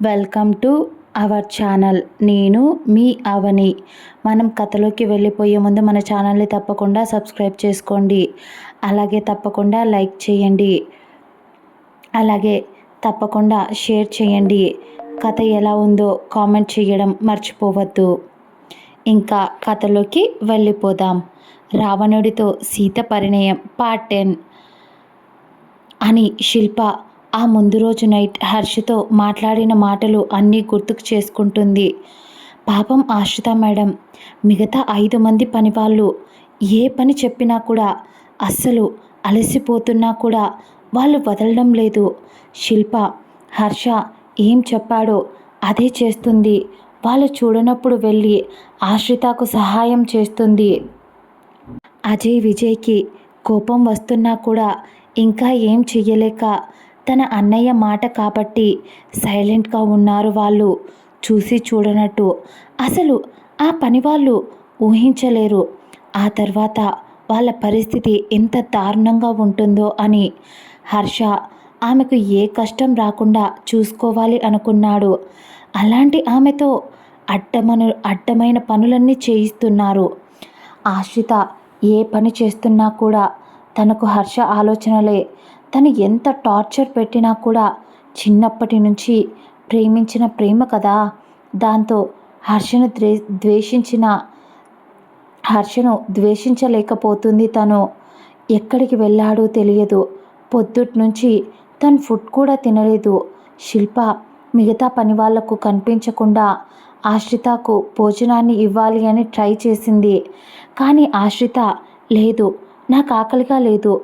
Welcome to our channel. నేను మీ అవని. మనం కథలోకి వెళ్ళిపోయే ముందు మన ఛానల్ని తప్పకుండా సబ్స్క్రైబ్ చేసుకోండి. అలాగే తప్పకుండా లైక్ చేయండి. అలాగే తప్పకుండా షేర్ చేయండి. కథ ఎలా ఉందో కామెంట్ చేయడం మర్చిపోవద్దు. ఇంకా కథలోకి వెళ్ళిపోదాం. రావణుడితో సీత పరిణయం పార్ట్ 10 అని శిల్ప ఆ ముందు రోజు నైట్ హర్షతో మాట్లాడిన మాటలు అన్నీ గుర్తుకు చేసుకుంటుంది. పాపం ఆశ్రిత మేడం, మిగతా 5 మంది పనివాళ్ళు ఏ పని చెప్పినా కూడా అస్సలు అలసిపోతున్నా కూడా వాళ్ళు వదలడం లేదు. శిల్ప హర్ష ఏం చెప్పాడో అదే చేస్తుంది. వాళ్ళు చూడనప్పుడు వెళ్ళి ఆశ్రితకు సహాయం చేస్తుంది. అజయ్ విజయ్కి కోపం వస్తున్నా కూడా ఇంకా ఏం చెయ్యలేక తన అన్నయ్య మాట కాబట్టి సైలెంట్గా ఉన్నారు. వాళ్ళు చూసి చూడనట్టు. అసలు ఆ పని వాళ్ళు ఊహించలేరు ఆ తర్వాత వాళ్ళ పరిస్థితి ఎంత దారుణంగా ఉంటుందో అని. హర్ష ఆమెకు ఏ కష్టం రాకుండా చూసుకోవాలి అనుకున్నాడు. అలాంటి ఆమెతో అడ్డమైన పనులన్నీ చేయిస్తున్నారు. ఆశ్రిత ఏ పని చేస్తున్నా కూడా తనకు హర్ష ఆలోచనలే. తను ఎంత టార్చర్ పెట్టినా కూడా చిన్నప్పటి నుంచి ప్రేమించిన ప్రేమ కదా. దాంతో హర్షను ద్వేషించలేకపోతుంది. తను ఎక్కడికి వెళ్ళాడో తెలియదు. పొద్దుటి నుంచి తను ఫుడ్ కూడా తినలేదు. శిల్ప మిగతా పని వాళ్లకు కనిపించకుండా ఆశ్రితకు భోజనాన్ని ఇవ్వాలి అని ట్రై చేసింది. కానీ ఆశ్రిత లేదు, నాకు ఆకలిగా లేదు,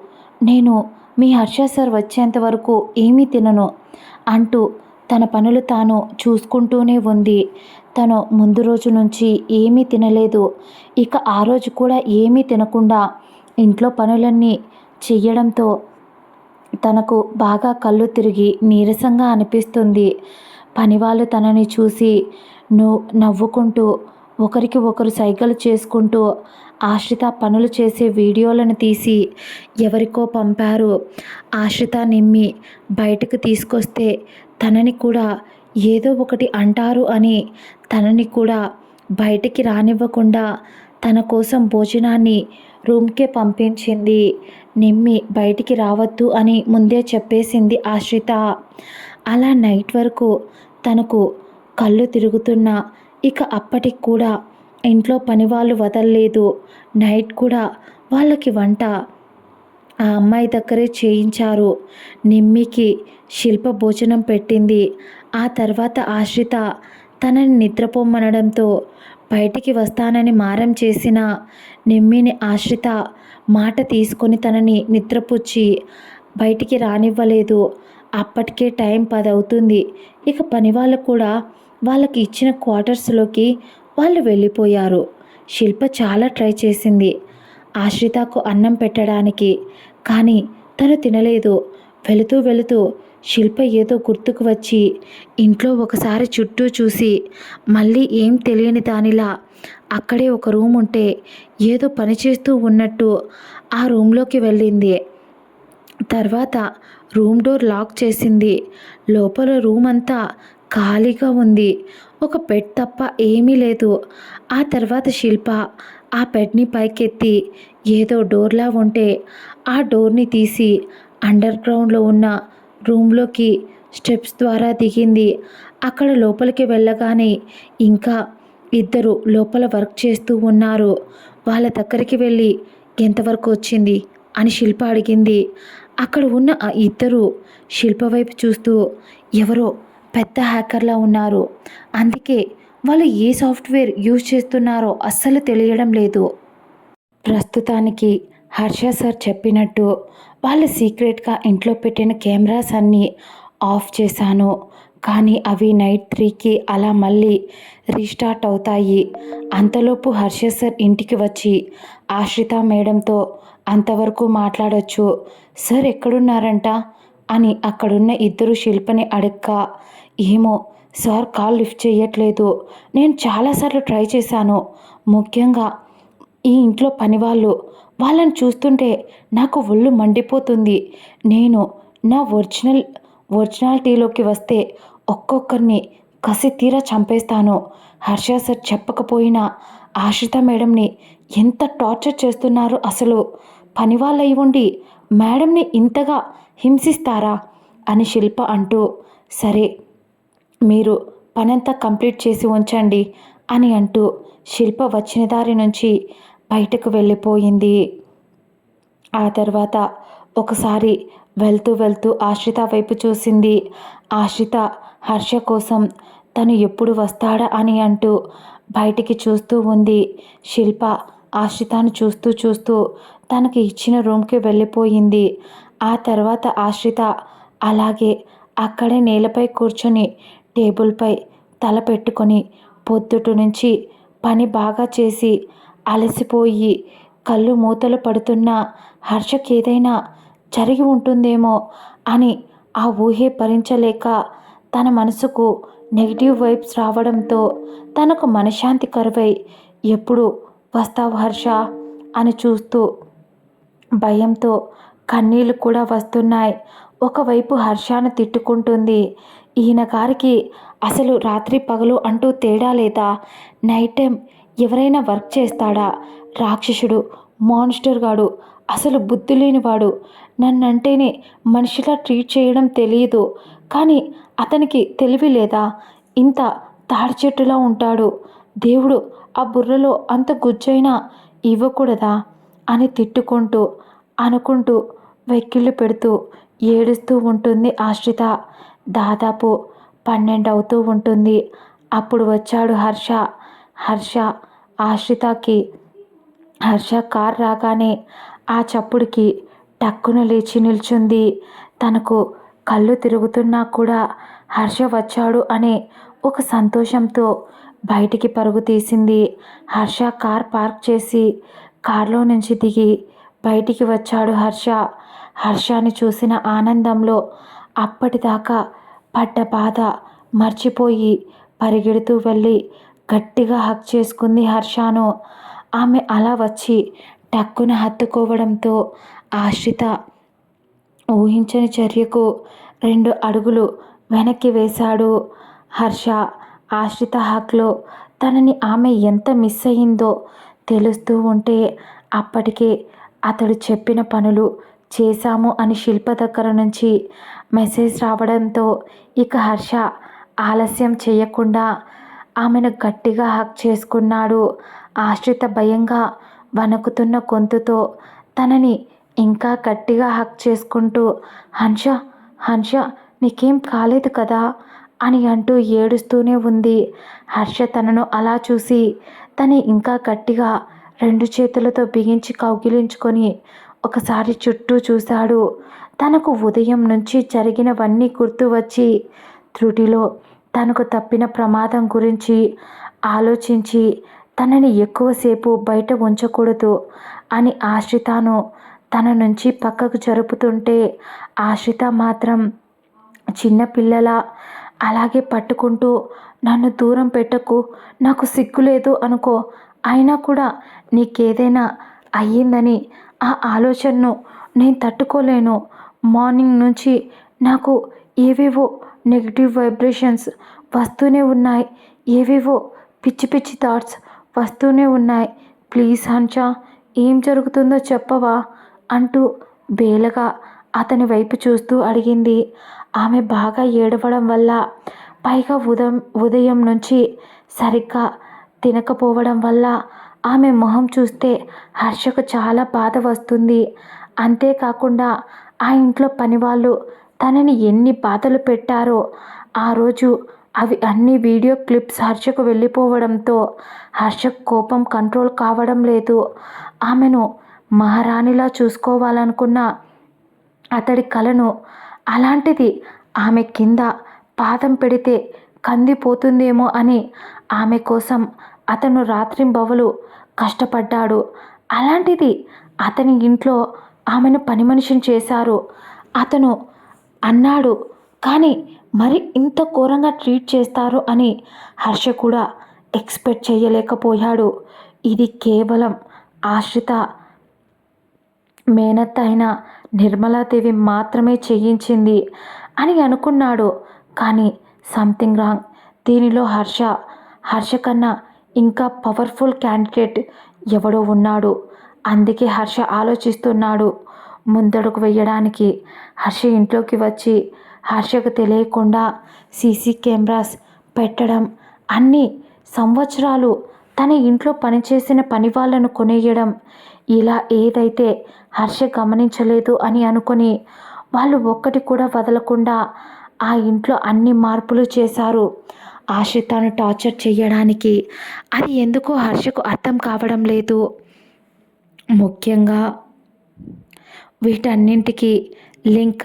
నేను మీ హర్ష సార్ వచ్చేంత వరకు ఏమీ తినను అంటూ తన పనులు తాను చూసుకుంటూనే ఉంది. తను ముందు రోజు నుంచి ఏమీ తినలేదు. ఇక ఆ రోజు కూడా ఏమీ తినకుండా ఇంట్లో పనులన్నీ చెయ్యడంతో తనకు బాగా కళ్ళు తిరిగి నీరసంగా అనిపిస్తుంది. పనివాళ్ళు తనని చూసి నవ్వుకుంటూ ఒకరికి ఒకరు సైగలు చేసుకుంటూ ఆశ్రిత పనులు చేసే వీడియోలను తీసి ఎవరికో పంపారు. ఆశ్రిత నిమ్మి బయటకు తీసుకొస్తే తనని కూడా ఏదో ఒకటి అంటారు అని తనని కూడా బయటికి రానివ్వకుండా తన కోసం భోజనాన్ని రూమ్కే పంపించింది. నిమ్మి బయటికి రావద్దు అని ముందే చెప్పేసింది ఆశ్రిత. అలా నైట్ వరకు తనకు కళ్ళు తిరుగుతున్నా ఇక అప్పటికి కూడా ఇంట్లో పనివాళ్ళు వదలలేదు. నైట్ కూడా వాళ్ళకి వంట ఆ అమ్మాయి దగ్గరే చేయించారు. నిమ్మికి శిల్ప భోజనం పెట్టింది. ఆ తర్వాత ఆశ్రిత తనని నిద్రపోమ్మనడంతో బయటికి వస్తానని మారం చేసిన నిమ్మిని ఆశ్రిత మాట తీసుకొని తనని నిద్రపుచ్చి బయటికి రానివ్వలేదు. అప్పటికే టైం 10 అవుతుంది. ఇక పనివాళ్ళు కూడా వాళ్ళకి ఇచ్చిన క్వార్టర్స్లోకి వాళ్ళు వెళ్ళిపోయారు. శిల్ప చాలా ట్రై చేసింది ఆశ్రితకు అన్నం పెట్టడానికి, కానీ తను తినలేదు. వెళుతూ శిల్ప ఏదో గుర్తుకు వచ్చి ఇంట్లో ఒకసారి చుట్టూ చూసి మళ్ళీ ఏం తెలియని దానిలా అక్కడే ఒక రూమ్ ఉంటే ఏదో పని చేస్తూ ఉన్నట్టు ఆ రూమ్లోకి వెళ్ళింది. తర్వాత రూమ్ డోర్ లాక్ చేసింది. లోపల రూమ్ అంతా ఖాళీగా ఉంది. ఒక బెడ్ తప్ప ఏమీ లేదు. ఆ తర్వాత శిల్ప ఆ బెడ్ని పైకెత్తి ఏదో డోర్లా ఉంటే ఆ డోర్ని తీసి అండర్ గ్రౌండ్లో ఉన్న రూమ్లోకి స్టెప్స్ ద్వారా దిగింది. అక్కడ లోపలికి వెళ్ళగానే ఇంకా 2 లోపల వర్క్ చేస్తూ ఉన్నారు. వాళ్ళ దగ్గరికి వెళ్ళి ఎంతవరకు వచ్చింది అని శిల్ప అడిగింది. అక్కడ ఉన్న ఆ 2 శిల్ప వైపు చూస్తూ ఎవరో పెద్ద హ్యాకర్లా ఉన్నారు, అందుకే వాళ్ళు ఏ సాఫ్ట్వేర్ యూజ్ చేస్తున్నారో అస్సలు తెలియడం లేదు. ప్రస్తుతానికి హర్ష సార్ చెప్పినట్టు వాళ్ళు సీక్రెట్గా ఇంట్లో పెట్టిన కెమెరాస్ అన్నీ ఆఫ్ చేశాను, కానీ అవి నైట్ 3కి అలా మళ్ళీ రీస్టార్ట్ అవుతాయి. అంతలోపు హర్ష సార్ ఇంటికి వచ్చి ఆశ్రిత మేడంతో అంతవరకు మాట్లాడొచ్చు. సార్ ఎక్కడున్నారంట అని అక్కడున్న 2 శిల్పని అడగ్గా, ఏమో సార్ కాల్ లిఫ్ట్ చేయట్లేదు, నేను చాలాసార్లు ట్రై చేశాను, ముఖ్యంగా ఈ ఇంట్లో పనివాళ్ళు, వాళ్ళని చూస్తుంటే నాకు ఒళ్ళు మండిపోతుంది. నేను నా ఒరిజినాలిటీలోకి వస్తే ఒక్కొక్కరిని కసి తీరా చంపేస్తాను. హర్ష సార్ చెప్పకపోయినా ఆశ్రిత మేడంని ఎంత టార్చర్ చేస్తున్నారు అసలు. పనివాళ్ళయి ఉండి మేడంని ఇంతగా హింసిస్తారా అని శిల్ప అంటూ, సరే మీరు పనంతా కంప్లీట్ చేసి ఉంచండి అని అంటూ శిల్ప వచ్చిన దారి నుంచి బయటకు వెళ్ళిపోయింది. ఆ తర్వాత ఒకసారి వెళ్తూ వెళ్తూ ఆశ్రిత వైపు చూసింది. ఆశ్రిత హర్ష కోసం తను ఎప్పుడు వస్తాడా అని అంటూ బయటికి చూస్తూ ఉంది. శిల్ప ఆశ్రితను చూస్తూ చూస్తూ తనకి ఇచ్చిన రూమ్కి వెళ్ళిపోయింది. ఆ తర్వాత ఆశ్రిత అలాగే అక్కడే నేలపై కూర్చొని టేబుల్పై తల పెట్టుకొని పొద్దుటి నుంచి పని బాగా చేసి అలసిపోయి కళ్ళు మూతలు పడుతున్న హర్షకేదైనా జరిగి ఉంటుందేమో అని ఆ ఊహే భరించలేక తన మనసుకు నెగిటివ్ వైబ్స్ రావడంతో తనకు మనశ్శాంతి కరువై ఎప్పుడు వస్తావు హర్ష అని చూస్తూ భయంతో కన్నీళ్లు కూడా వస్తున్నాయి. ఒకవైపు హర్షను తిట్టుకుంటుంది. ఈయన గారికి అసలు రాత్రి పగలు అంటూ తేడా లేదా? నైట్ టైం ఎవరైనా వర్క్ చేస్తాడా? రాక్షసుడు, మాన్స్టర్ గాడు, అసలు బుద్ధి లేనివాడు. నన్నంటేనే మనిషిలా ట్రీట్ చేయడం తెలియదు. కానీ అతనికి తెలివి లేదా? ఇంత తాడి చెట్టులా ఉంటాడు. దేవుడు ఆ బుర్రలో అంత గుజ్జైనా ఇవ్వకూడదా అని తిట్టుకుంటూ అనుకుంటూ వెక్కిళ్ళు పెడుతూ ఏడుస్తూ ఉంటుంది ఆశ్రిత. దాదాపు 12 అవుతూ ఉంటుంది. అప్పుడు వచ్చాడు హర్ష. హర్ష ఆశ్రితకి హర్ష కార్ రాగానే ఆ చప్పుడుకి టక్కున లేచి నిల్చుంది. తనకు కళ్ళు తిరుగుతున్నా కూడా హర్ష వచ్చాడు అనే ఒక సంతోషంతో బయటికి పరుగు తీసింది. హర్ష కార్ పార్క్ చేసి కార్లో నుంచి దిగి బయటికి వచ్చాడు హర్ష. హర్షని చూసిన ఆనందంలో అప్పటిదాకా పడ్డ బాధ మర్చిపోయి పరిగెడుతూ వెళ్ళి గట్టిగా హగ్ చేసుకుంది హర్షను. ఆమె అలా వచ్చి టక్కున హత్తుకోవడంతో ఆశ్రిత ఊహించని చర్యకు 2 అడుగులు వెనక్కి వేశాడు. హర్ష ఆశ్రిత హక్లో తనని ఆమె ఎంత మిస్ అయిందో తెలుస్తూ ఉంటే అప్పటికే అతడు చెప్పిన పనులు చేశాము అని శిల్ప దగ్గర నుంచి మెసేజ్ రావడంతో ఇక హర్ష ఆలస్యం చేయకుండా ఆమెను గట్టిగా హక్ చేసుకున్నాడు. ఆశ్రిత భయంగా వణుకుతున్న గొంతుతో తనని ఇంకా గట్టిగా హక్ చేసుకుంటూ హంష హంష నీకేం కాలేదు కదా అని అంటూ ఏడుస్తూనే ఉంది. హర్ష తనను అలా చూసి తను ఇంకా గట్టిగా 2 చేతులతో బిగించి కౌగిలించుకొని ఒకసారి చుట్టూ చూశాడు. తనకు ఉదయం నుంచి జరిగినవన్నీ గుర్తు వచ్చి త్రుటిలో తనకు తప్పిన ప్రమాదం గురించి ఆలోచించి తనని ఎక్కువసేపు బయట ఉంచకూడదు అని ఆశ్రితను తన నుంచి పక్కకు జరుపుతుంటే ఆశ్రిత మాత్రం చిన్నపిల్లలా అలాగే పట్టుకుంటూ నన్ను దూరం పెట్టకు, నాకు సిగ్గులేదు అనుకో, అయినా కూడా నీకేదైనా అయ్యిందని ఆ ఆలోచనను నేను తట్టుకోలేను. మార్నింగ్ నుంచి నాకు ఏవేవో నెగిటివ్ వైబ్రేషన్స్ వస్తూనే ఉన్నాయి. ఏవేవో పిచ్చి పిచ్చి థాట్స్ వస్తూనే ఉన్నాయి. ప్లీజ్ హంష, ఏం జరుగుతుందో చెప్పవా అంటూ బేలగా అతని వైపు చూస్తూ అడిగింది. ఆమె బాగా ఏడవడం వల్ల పైగా ఉదయం నుంచి సరిగ్గా తినకపోవడం వల్ల ఆమె మొహం చూస్తే హర్షకు చాలా బాధ వస్తుంది. అంతేకాకుండా ఆ ఇంట్లో పనివాళ్ళు తనని ఎన్ని బాధలు పెట్టారో ఆ రోజు అవి అన్ని వీడియో క్లిప్స్ హర్షకు వెళ్ళిపోవడంతో హర్షకు కోపం కంట్రోల్ కావడం లేదు. ఆమెను మహారాణిలా చూసుకోవాలనుకున్న అతడి కలను అలాంటిది ఆమె కింద పాదం పెడితే కందిపోతుందేమో అని ఆమె కోసం అతను రాత్రింబవలు కష్టపడ్డాడు. అలాంటిది అతని ఇంట్లో ఆమెను పని మనిషిని చేశారు. అతను అన్నాడు కానీ మరి ఇంత ఘోరంగా ట్రీట్ చేస్తారు అని హర్ష కూడా ఎక్స్పెక్ట్ చేయలేకపోయాడు. ఇది కేవలం ఆశ్రిత మేనత్త అయిన నిర్మలాదేవి మాత్రమే చేయించింది అని అనుకున్నాడు. కానీ సంథింగ్ రాంగ్. దీనిలో హర్ష కన్నా ఇంకా పవర్ఫుల్ క్యాండిడేట్ ఎవడో ఉన్నాడు. అందుకే హర్ష ఆలోచిస్తున్నాడు ముందడుగు వేయడానికి. హర్ష ఇంట్లోకి వచ్చి హర్షకు తెలియకుండా సీసీ కెమెరాస్ పెట్టడం, అన్ని సంవత్సరాలు తన ఇంట్లో పనిచేసిన పని వాళ్ళను కొనేయడం, ఇలా ఏదైతే హర్ష గమనించలేదు అని అనుకొని వాళ్ళు ఒక్కటి కూడా వదలకుండా ఆ ఇంట్లో అన్ని మార్పులు చేశారు ఆశ్రితను టార్చర్ చేయడానికి. అది ఎందుకో హర్షకు అర్థం కావడం లేదు. ముఖ్యంగా వీటన్నింటికి లింక్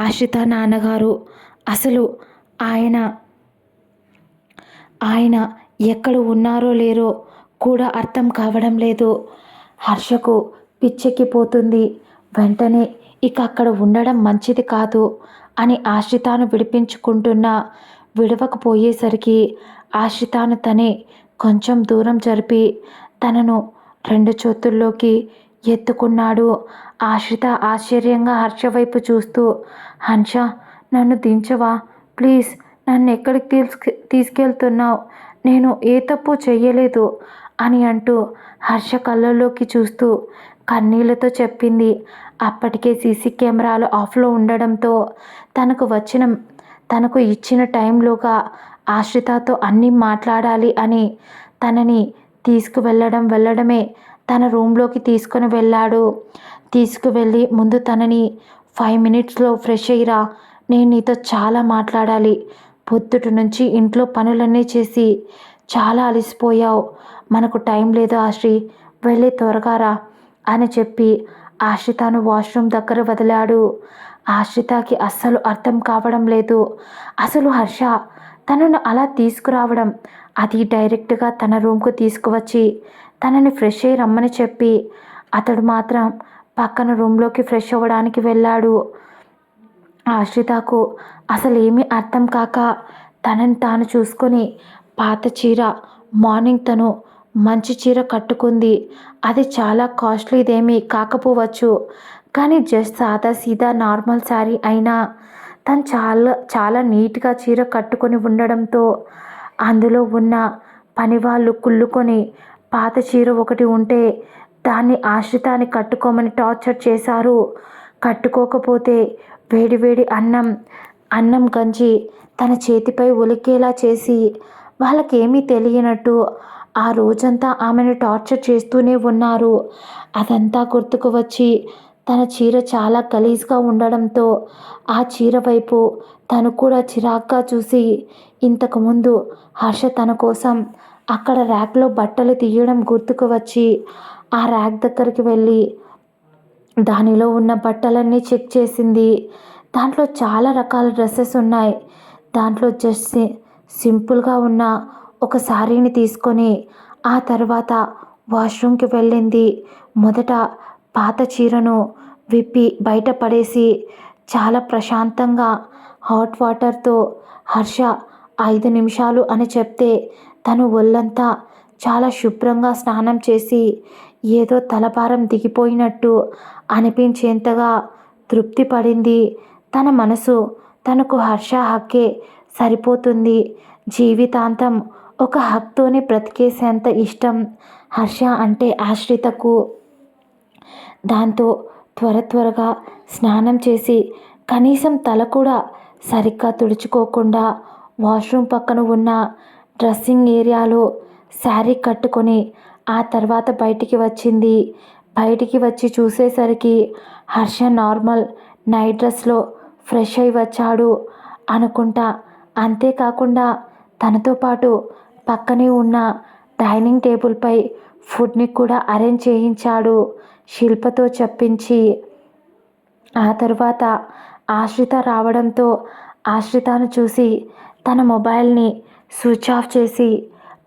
ఆశ్రిత నాన్నగారు. అసలు ఆయన ఆయన ఎక్కడ ఉన్నారో లేరో కూడా అర్థం కావడం లేదు. హర్షకు పిచ్చెక్కిపోతుంది. వెంటనే ఇక అక్కడ ఉండడం మంచిది కాదు అని ఆశ్రితాను విడిపించుకుంటున్నా విడవకపోయేసరికి ఆశ్రితాను తనే కొంచెం దూరం జరిపి తనను 2 చేతుల్లోకి ఎత్తుకున్నాడు. ఆశ్రిత ఆశ్చర్యంగా హర్ష వైపు చూస్తూ, హర్ష, నన్ను దించవా ప్లీజ్, నన్ను ఎక్కడికి తీసుకెళ్తున్నావు, నేను ఏ తప్పు చెయ్యలేదు అని అంటూ హర్ష కళ్ళల్లోకి చూస్తూ కన్నీళ్లతో చెప్పింది. అప్పటికే సీసీ కెమెరాలు ఆఫ్లో ఉండడంతో తనకు ఇచ్చిన టైంలోగా ఆశ్రితతో అన్నీ మాట్లాడాలి అని తనని వెళ్ళడమే తన రూమ్లోకి తీసుకుని వెళ్ళాడు. తీసుకువెళ్ళి ముందు తనని 5 మినిట్స్లో ఫ్రెష్ అయ్యిరా, నేను నీతో చాలా మాట్లాడాలి. పొద్దుటి నుంచి ఇంట్లో పనులన్నీ చేసి చాలా అలసిపోయావు, మనకు టైం లేదు ఆశ్రి, వెళ్ళి త్వరగా రా అని చెప్పి ఆశ్రితను వాష్రూమ్ దగ్గర వదిలాడు. ఆశ్రితకి అస్సలు అర్థం కావడం లేదు. అసలు హర్ష తనను అలా తీసుకురావడం, అది డైరెక్ట్గా తన రూమ్కు తీసుకువచ్చి తనని ఫ్రెష్ అయ్యి రమ్మని చెప్పి అతడు మాత్రం పక్కన రూమ్లోకి ఫ్రెష్ అవ్వడానికి వెళ్ళాడు. ఆశ్రితకు అసలు ఏమీ అర్థం కాక తనని తాను చూసుకొని పాత చీర, మార్నింగ్ తను మంచి చీర కట్టుకుంది. అది చాలా కాస్ట్లీదేమీ కాకపోవచ్చు, కానీ జస్ట్ సాదా సీదా నార్మల్ శారీ అయినా తను చాలా చాలా నీట్గా చీర కట్టుకొని ఉండడంతో అందులో ఉన్న పని వాళ్ళు కుళ్ళుకొని పాత చీర ఒకటి ఉంటే దాన్ని ఆశ్రితాన్ని కట్టుకోమని టార్చర్ చేశారు. కట్టుకోకపోతే వేడివేడి అన్నం గంజి తన చేతిపై ఒలికేలా చేసి వాళ్ళకేమీ తెలియనట్టు ఆ రోజంతా ఆమెను టార్చర్ చేస్తూనే ఉన్నారు. అదంతా గుర్తుకు వచ్చి తన చీర చాలా గలీజ్గా ఉండడంతో ఆ చీర వైపు తను కూడా చిరాగ్గా చూసి ఇంతకుముందు హర్ష తన కోసం అక్కడ ర్యాక్లో బట్టలు తీయడం గుర్తుకు వచ్చి ఆ ర్యాక్ దగ్గరికి వెళ్ళి దానిలో ఉన్న బట్టలన్నీ చెక్ చేసింది. దాంట్లో చాలా రకాల డ్రెస్సెస్ ఉన్నాయి. దాంట్లో జస్ట్ సింపుల్గా ఉన్న ఒక శారీని తీసుకొని ఆ తర్వాత వాష్రూమ్కి వెళ్ళింది. మొదట పాత చీరను విప్పి బయట పడేసి చాలా ప్రశాంతంగా హాట్ వాటర్తో హర్ష 5 నిమిషాలు అని చెప్తే తను ఒళ్ళంతా చాలా శుభ్రంగా స్నానం చేసి ఏదో తలభారం దిగిపోయినట్టు అనిపించేంతగా తృప్తి పడింది. తన మనసు తనకు హర్ష హక్కే సరిపోతుంది, జీవితాంతం ఒక హక్తోనే బ్రతికేసేంత ఇష్టం హర్ష అంటే ఆశ్రితకు. దాంతో త్వరగా స్నానం చేసి కనీసం తల కూడా సరిగ్గా తుడుచుకోకుండా వాష్రూమ్ పక్కన ఉన్న డ్రెస్సింగ్ ఏరియాలో శారీ కట్టుకొని ఆ తర్వాత బయటికి వచ్చింది. బయటికి వచ్చి చూసేసరికి హర్ష నార్మల్ నైట్ డ్రెస్లో ఫ్రెష్ అయి వచ్చాడు అనుకుంటా. అంతేకాకుండా తనతో పాటు పక్కనే ఉన్న డైనింగ్ టేబుల్పై ఫుడ్ని కూడా అరేంజ్ చేయించాడు శిల్పతో చెప్పించి. ఆ తర్వాత ఆశ్రిత రావడంతో ఆశ్రితను చూసి తన మొబైల్ని స్విచ్ ఆఫ్ చేసి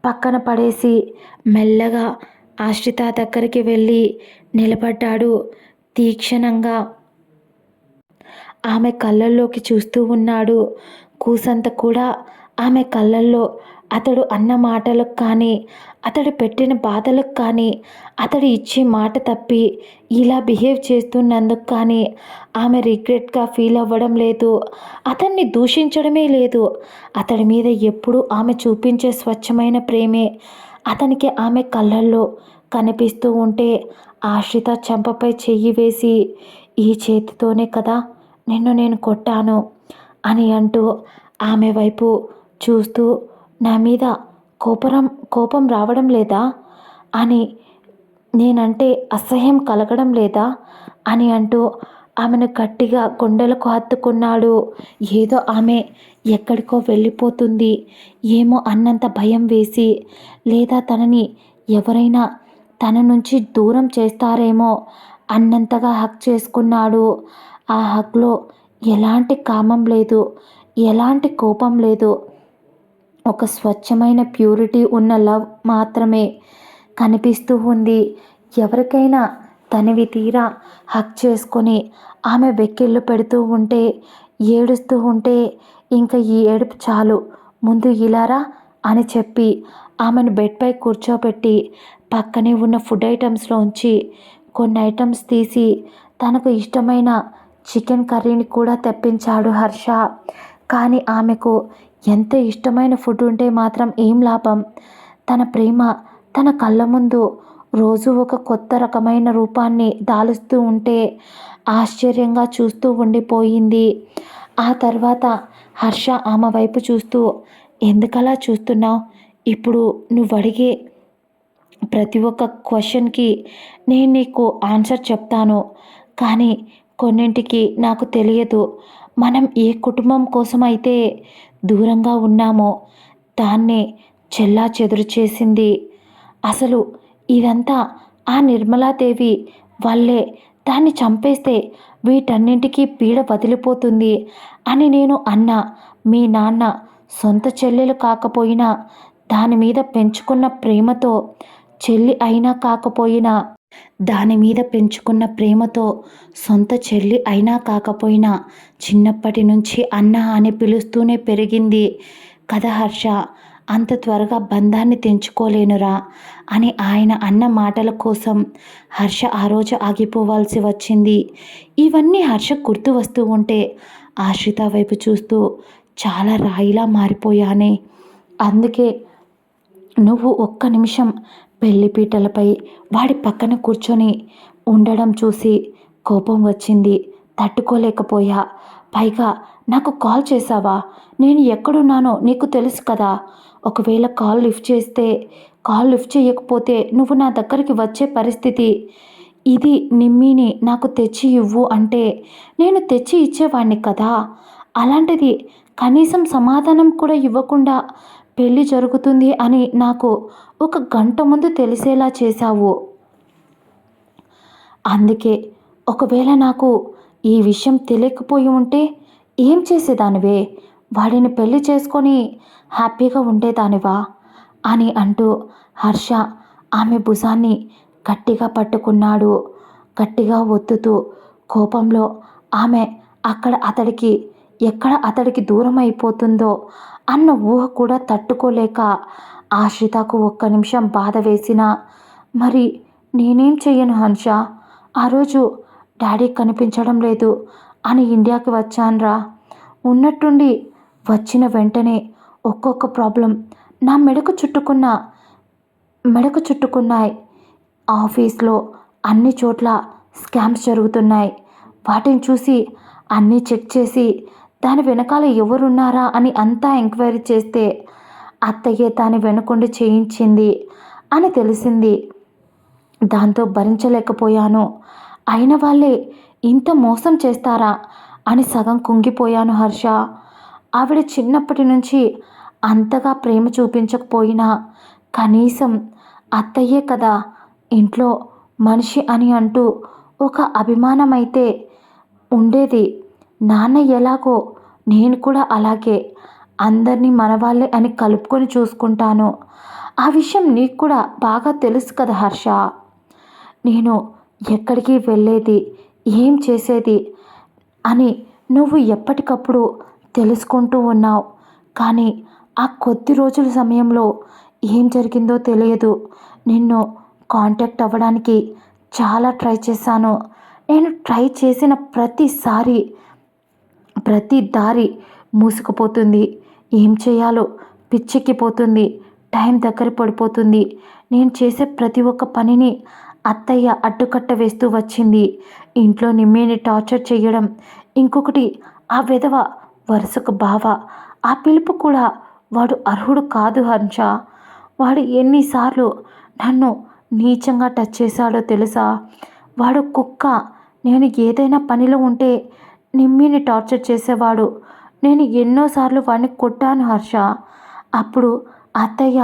పక్కన పడేసి మెల్లగా ఆశ్రిత దగ్గరికి వెళ్ళి నిలబడ్డాడు. తీక్షణంగా ఆమె కళ్ళల్లోకి చూస్తూ ఉన్నాడు. కూసంత కూడా ఆమె కళ్ళల్లో అతడు అన్న మాటలకు కానీ, అతడు పెట్టిన బాధలకు కానీ, అతడు ఇచ్చే మాట తప్పి ఇలా బిహేవ్ చేస్తున్నందుకు కానీ ఆమె రిగ్రెట్‌గా ఫీల్ అవ్వడం లేదు. అతన్ని దూషించడమే లేదు. అతడి మీద ఎప్పుడూ ఆమె చూపించే స్వచ్ఛమైన ప్రేమే అతనికి ఆమె కళ్ళల్లో కనిపిస్తూ ఉంటే ఆశ్రిత చెంపపై చెయ్యి వేసి, "ఈ చేతితోనే కదా నిన్ను నేను కొట్టాను" అని అంటూ ఆమె వైపు చూస్తూ, "నా మీద కోపం రావడం లేదా? అని నేనంటే అసహ్యం కలగడం లేదా?" అని అంటూ ఆమెను గట్టిగా గుండెలకు హత్తుకున్నాడు. ఏదో ఆమె ఎక్కడికో వెళ్ళిపోతుంది ఏమో అన్నంత భయం వేసి, లేదా తనని ఎవరైనా తన నుంచి దూరం చేస్తారేమో అన్నంతగా హగ్ చేసుకున్నాడు. ఆ హగ్‌లో ఎలాంటి కామం లేదు, ఎలాంటి కోపం లేదు. ఒక స్వచ్ఛమైన ప్యూరిటీ ఉన్న లవ్ మాత్రమే కనిపిస్తూ ఉంది. ఎవరికైనా తనివి తీరా హగ్ చేసుకొని ఆమె వెక్కిళ్ళు పెడుతూ ఉంటే, ఏడుస్తూ ఉంటే, ఇంక ఈ ఏడుపు చాలు, ముందు ఇలా రా అని చెప్పి ఆమెను బెడ్పై కూర్చోబెట్టి పక్కనే ఉన్న ఫుడ్ ఐటమ్స్లోంచి కొన్ని ఐటమ్స్ తీసి తనకు ఇష్టమైన చికెన్ కర్రీని కూడా తెప్పించాడు హర్ష. కానీ ఆమెకు ఎంత ఇష్టమైన ఫుడ్ ఉంటే మాత్రం ఏం లాభం? తన ప్రేమ తన కళ్ళ ముందు రోజు ఒక కొత్త రకమైన రూపాన్ని దాలుస్తూ ఉంటే ఆశ్చర్యంగా చూస్తూ ఉండిపోయింది. ఆ తర్వాత హర్ష ఆమె వైపు చూస్తూ, "ఎందుకలా చూస్తున్నావు? ఇప్పుడు నువ్వు అడిగే ప్రతి ఒక్క క్వశ్చన్‌కి నేను నీకు ఆన్సర్ చెప్తాను. కానీ కొన్నింటికి నాకు తెలియదు. మనం ఏ కుటుంబం కోసమైతే దూరంగా ఉన్నామో దాన్నే చెల్లాచెదురు చేసింది. అసలు ఇదంతా ఆ నిర్మలాదేవి వల్లే. దాన్ని చంపేస్తే వీటన్నింటికి పీడ వదిలిపోతుంది" అని నేను అన్నా. మీ నాన్న సొంత చెల్లెలు కాకపోయినా దాని మీద పెంచుకున్న ప్రేమతో, చెల్లి అయినా కాకపోయినా దాని మీద పెంచుకున్న ప్రేమతో, సొంత చెల్లి అయినా కాకపోయినా చిన్నప్పటి నుంచి అన్న అని పిలుస్తూనే పెరిగింది కదా హర్ష. అంత త్వరగా బంధాన్ని తెంచుకోలేనురా అని ఆయన అన్న మాటల కోసం హర్ష ఆ రోజు ఆగిపోవాల్సి వచ్చింది. ఇవన్నీ హర్ష గుర్తు వస్తూ ఉంటే ఆశ్రిత వైపు చూస్తూ, చాలా రాయిలా మారిపోయానే. అందుకే నువ్వు ఒక్క నిమిషం పెళ్లిపీటలపై వాడి పక్కన కూర్చొని ఉండడం చూసి కోపం వచ్చింది. తట్టుకోలేకపోయా. పైగా నాకు కాల్ చేశావా? నేను ఎక్కడున్నానో నీకు తెలుసు కదా. ఒకవేళ కాల్ లిఫ్ట్ చేయకపోతే నువ్వు నా దగ్గరికి వచ్చే పరిస్థితి. ఇది నిమ్మిని నాకు తెచ్చి ఇవ్వు అంటే నేను తెచ్చి ఇచ్చేవాణ్ణి కదా. అలాంటిది కనీసం సమాధానం కూడా ఇవ్వకుండా పెళ్లి జరుగుతుంది అని నాకు ఒక గంట ముందు తెలిసేలా చేశావు. అందుకే ఒకవేళ నాకు ఈ విషయం తెలియకపోయి ఉంటే ఏం చేసేదానివే? వాడిని పెళ్లి చేసుకొని హ్యాపీగా ఉండేదానివా? అని అంటూ హర్ష ఆమె భుజాన్ని గట్టిగా పట్టుకున్నాడు. గట్టిగా ఒత్తుతూ కోపంలో ఆమె ఎక్కడ అతడికి దూరం అయిపోతుందో అన్న ఊహ కూడా తట్టుకోలేక ఆశ్రితకు ఒక్క నిమిషం బాధ వేసినా, "మరి నేనేం చెయ్యను హర్ష? ఆ రోజు డాడీ కనిపించడం లేదు అని ఇండియాకి వచ్చానురా. ఉన్నట్టుండి వచ్చిన వెంటనే ఒక్కొక్క ప్రాబ్లం నా మెడకు చుట్టుకున్నాయి. ఆఫీస్లో అన్ని చోట్ల స్కామ్స్ జరుగుతున్నాయి. వాటిని చూసి అన్నీ చెక్ చేసి దాని వెనకాల ఎవరున్నారా అని అంతా ఎంక్వైరీ చేస్తే అత్తయ్యే దాని వెనుకుండి చేయించింది అని తెలిసింది. దాంతో భరించలేకపోయాను. అయిన వాళ్ళే ఇంత మోసం చేస్తారా అని సగం కుంగిపోయాను హర్ష. ఆవిడ చిన్నప్పటి నుంచి అంతగా ప్రేమ చూపించకపోయినా కనీసం అత్తయ్యే కదా ఇంట్లో మనిషి అని అంటూ ఒక అభిమానమైతే ఉండేది. నాన్న ఎలాగో నేను కూడా అలాగే అందరినీ మనవాళ్ళే అని కలుపుకొని చూసుకుంటాను. ఆ విషయం నీకు కూడా బాగా తెలుసు కదా హర్ష. నేను ఎక్కడికి వెళ్ళేది, ఏం చేసేది అని నువ్వు ఎప్పటికప్పుడు తెలుసుకుంటూ ఉన్నావు. కానీ ఆ కొద్ది రోజుల సమయంలో ఏం జరిగిందో తెలియదు. నిన్ను కాంటాక్ట్ అవ్వడానికి చాలా ట్రై చేశాను. నేను ట్రై చేసిన ప్రతిసారి ప్రతి దారి మూసుకుపోతుంది. ఏం చేయాలో పిచ్చెక్కిపోతుంది. టైం దగ్గర పడిపోతుంది. నేను చేసే ప్రతి ఒక్క పనిని అత్తయ్య అడ్డుకట్ట వేస్తూ వచ్చింది. ఇంట్లో నిమ్మీని టార్చర్ చేయడం. ఇంకొకటి ఆ విధవ వరుసకు బావ. ఆ పిలుపు కూడా వాడు అర్హుడు కాదు హర్ష. వాడు ఎన్నిసార్లు నన్ను నీచంగా టచ్ చేశాడో తెలుసా? వాడు కుక్క. నేను ఏదైనా పనిలో ఉంటే నిమ్మిని టార్చర్ చేసేవాడు. నేను ఎన్నోసార్లు వాడిని కొట్టాను హర్ష. అప్పుడు అత్తయ్య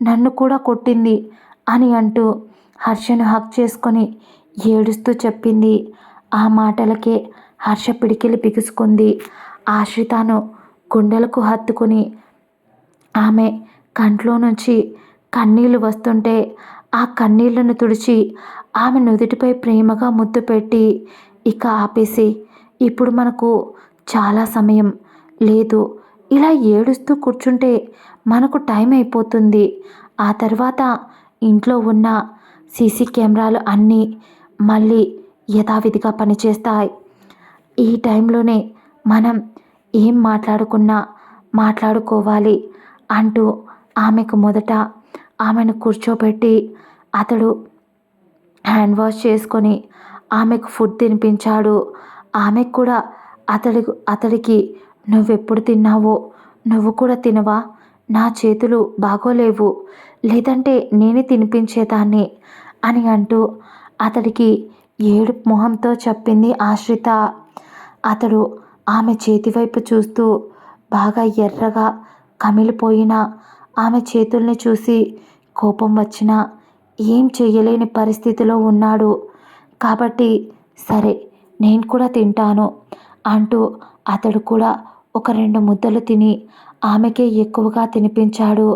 నన్ను కూడా కొట్టింది అని అంటూ హర్షను హక్ చేసుకొని ఏడుస్తూ చెప్పింది. ఆ మాటలకే హర్ష పిడికిలి బిగుసుకుంది. ఆశ్రితను గుండెలకు హత్తుకుని ఆమె కంట్లో నుంచి కన్నీళ్లు వస్తుంటే ఆ కన్నీళ్లను తుడిచి ఆమె నుదుటిపై ప్రేమగా ముద్దు పెట్టి, ఇక ఆపేసి, ఇప్పుడు మనకు చాలా సమయం లేదు. ఇలా ఏడుస్తూ కూర్చుంటే మనకు టైం అయిపోతుంది. ఆ తర్వాత ఇంట్లో ఉన్న సీసీ కెమెరాలు అన్నీ మళ్ళీ యథావిధిగా పనిచేస్తాయి. ఈ టైంలోనే మనం ఏం మాట్లాడుకోవాలి అంటూ ఆమెకు మొదట ఆమెను కూర్చోబెట్టి అతడు హ్యాండ్ వాష్ చేసుకొని ఆమెకు ఫుడ్ తినిపించాడు. ఆమెకు కూడా అతడికి నువ్వెప్పుడు తిన్నావో నువ్వు కూడా తినవా? నా చేతులు బాగోలేవు, లేదంటే నేనే తినిపించేదాన్ని అని అంటూ అతడికి ఏడుపు మొహంతో చెప్పింది ఆశ్రిత. అతడు ఆమె చేతివైపు చూస్తూ బాగా ఎర్రగా కమిలిపోయిన ఆమె చేతుల్ని చూసి కోపం వచ్చినా ఏం చెయ్యలేని పరిస్థితిలో ఉన్నాడు. కాబట్టి సరే, నేను కూడా తింటాను అంటూ అతడు కూడా ఒక 2 ముద్దలు తిని ఆమెకే ఎక్కువగా తినిపించాడు.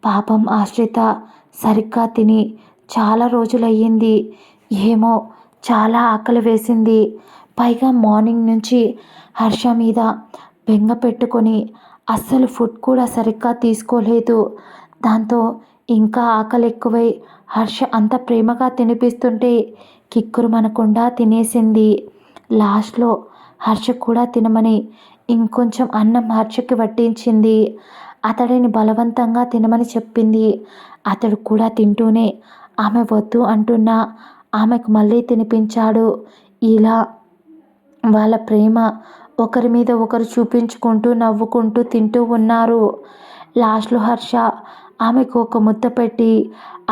పాపం ఆశ్రిత సరిగ్గా తిని చాలా రోజులయ్యింది. ఏమో చాలా ఆకలి వేసింది. పైగా మార్నింగ్ నుంచి హర్ష మీద బెంగ పెట్టుకొని అస్సలు ఫుడ్ కూడా సరిగ్గా తీసుకోలేదు. దాంతో ఇంకా ఆకలి ఎక్కువై హర్ష అంత ప్రేమగా తినిపిస్తుంటే కిక్కురుమనకుండా తినేసింది. లాస్ట్లో హర్ష కూడా తినమని ఇంకొంచెం అన్నం హర్షకి వడ్డించింది. అతడిని బలవంతంగా తినమని చెప్పింది. అతడు కూడా తింటూనే ఆమె వద్దు అంటున్నా ఆమెకు మళ్ళీ తినిపించాడు. ఇలా వాళ్ళ ప్రేమ ఒకరి మీద ఒకరు చూపించుకుంటూ నవ్వుకుంటూ తింటూ ఉన్నారు. లాస్ట్లో హర్ష ఆమెకు ఒక ముద్ద పెట్టి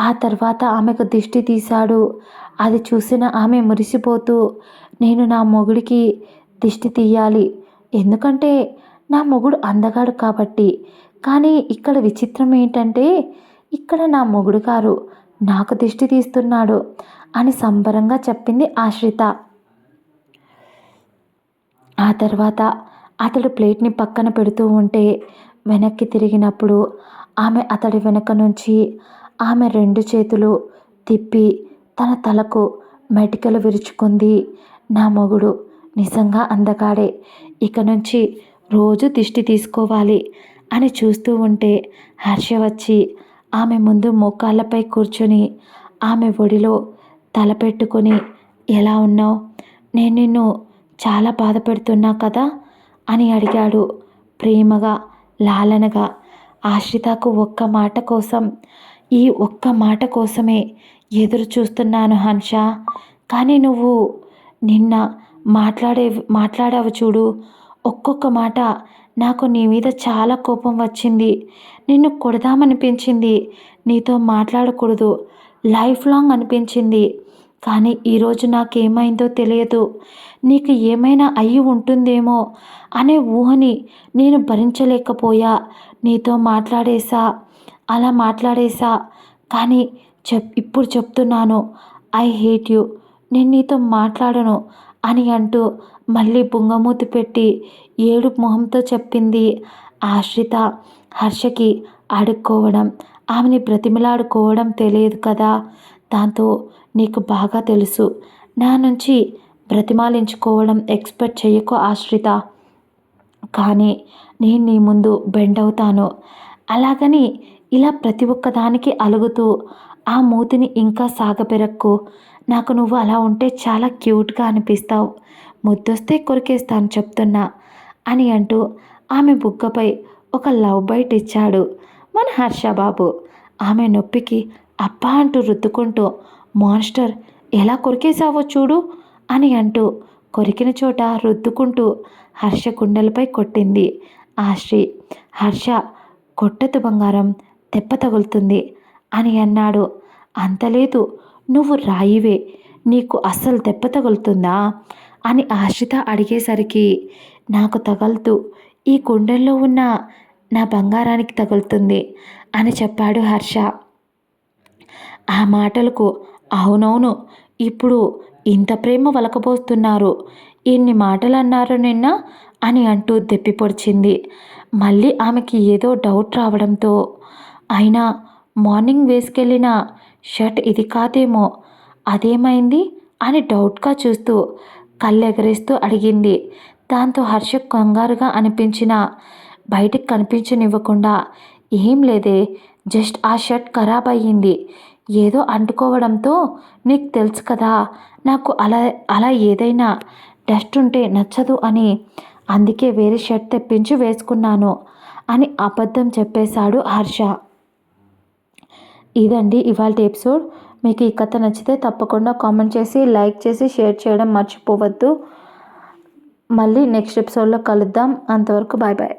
ఆ తర్వాత ఆమెకు దిష్టి తీశాడు. అది చూసిన ఆమె మురిసిపోతూ, నేను నా మొగుడికి దిష్టి తీయాలి, ఎందుకంటే నా మొగుడు అందగాడు కాబట్టి. కానీ ఇక్కడ విచిత్రం ఏంటంటే ఇక్కడ నా మొగుడు గారు నాకు దిష్టి తీస్తున్నాడు అని సంబరంగా చెప్పింది ఆశ్రిత. ఆ తర్వాత అతడు ప్లేట్ని పక్కన పెడుతూ ఉంటే వెనక్కి తిరిగినప్పుడు ఆమె అతడి వెనక నుంచి ఆమె 2 చేతులు తిప్పి తన తలకు మెటికలు విరుచుకుంది. నా మొగుడు నిజంగా అందగాడే, ఇక నుంచి రోజు దిష్టి తీసుకోవాలి అని చూస్తూ ఉంటే హర్ష వచ్చి ఆమె ముందు మోకాళ్ళపై కూర్చొని ఆమె ఒడిలో తల పెట్టుకొని, ఎలా ఉన్నావు? నేను నిన్ను చాలా బాధ పెడుతున్నా కదా అని అడిగాడు ప్రేమగా, లాలనగా. ఆశ్రితకు ఈ ఒక్క మాట కోసమే ఎదురు చూస్తున్నాను హర్ష. కానీ నువ్వు నిన్న మాట్లాడావు చూడు, ఒక్కొక్క మాట నాకు నీ మీద చాలా కోపం వచ్చింది. నిన్ను కొడదామనిపించింది, నీతో మాట్లాడకూడదు, లైఫ్ లాంగ్ అనిపించింది. కానీ ఈరోజు నాకేమైందో తెలియదు. నీకు ఏమైనా అయ్యి ఉంటుందేమో అనే ఊహని నేను భరించలేకపోయా. నీతో అలా మాట్లాడేశా. కానీ ఇప్పుడు చెప్తున్నాను, ఐ హేట్ యూ, నేను నీతో మాట్లాడను అని అంటూ మళ్ళీ బుంగమూతి పెట్టి ఏడుపు మొహంతో చెప్పింది. ఆశ్రిత హర్షకి అడుక్కోవడం, ఆమెని బ్రతిమిలాడుకోవడం తెలియదు కదా. దాంతో నీకు బాగా తెలుసు. నా నుంచి బ్రతిమాలించుకోవడం ఎక్స్పెక్ట్ చేయకు ఆశ్రిత. కానీ నేను నీ ముందు బెండ్ అవుతాను. అలాగని ఇలా ప్రతి ఒక్కదానికి అలుగుతూ ఆ మూతిని ఇంకా సాగపెరక్కు. నాకు నువ్వు అలా ఉంటే చాలా క్యూట్గా అనిపిస్తావు. ముద్దొస్తే కొరికేస్తాను చెప్తున్నా అని అంటూ ఆమె బుగ్గపై ఒక లవ్ బైట్ ఇచ్చాడు మన హర్షబాబు. ఆమె నొప్పికి అబ్బా అంటూ రుద్దుకుంటూ మాన్స్టర్ ఎలా కొరికేశావో చూడు అని అంటూ కొరికిన చోట రుద్దుకుంటూ హర్ష గుండెలపై కొట్టింది ఆశ్రీ. హర్ష కొట్టదు బంగారం, దెబ్బ తగులుతుంది అని అన్నాడు. అంతలేదు, నువ్వు రాయివే, నీకు అస్సలు దెబ్బ తగులుతుందా అని ఆశ్రిత అడిగేసరికి నాకు తగలదు, ఈ గుండెల్లో ఉన్న నా బంగారానికి తగులుతుంది అని చెప్పాడు హర్ష. ఆ మాటలకు అవునవును, ఇప్పుడు ఇంత ప్రేమ వలకబోస్తున్నారు, ఎన్ని మాటలు అన్నారు నిన్న అని అంటూ దెప్పి పొడిచింది. మళ్ళీ ఆమెకి ఏదో డౌట్ రావడంతో అయినా మార్నింగ్ వేసుకెళ్ళిన షర్ట్ ఇది కాదేమో, అదేమైంది అని డౌట్గా చూస్తూ కళ్ళెగరేస్తూ అడిగింది. దాంతో హర్ష కంగారుగా అనిపించిన బయటికి కనిపించనివ్వకుండా ఏం లేదే, జస్ట్ ఆ షర్ట్ ఖరాబ్ అయ్యింది, ఏదో అంటుకోవడంతో, నీకు తెలుసు కదా నాకు అలా అలా ఏదైనా డస్ట్ ఉంటే నచ్చదు అని, అందుకే వేరే షర్ట్ తెప్పించి వేసుకున్నాను అని అబద్ధం చెప్పేశాడు హర్ష. ఇదండి ఇవాల్టి ఎపిసోడ్. మీకు ఈ కథ నచ్చితే తప్పకుండా కామెంట్ చేసి, లైక్ చేసి, షేర్ చేయడం మర్చిపోవద్దు. మళ్ళీ నెక్స్ట్ ఎపిసోడ్లో కలుద్దాం. అంతవరకు బాయ్ బాయ్.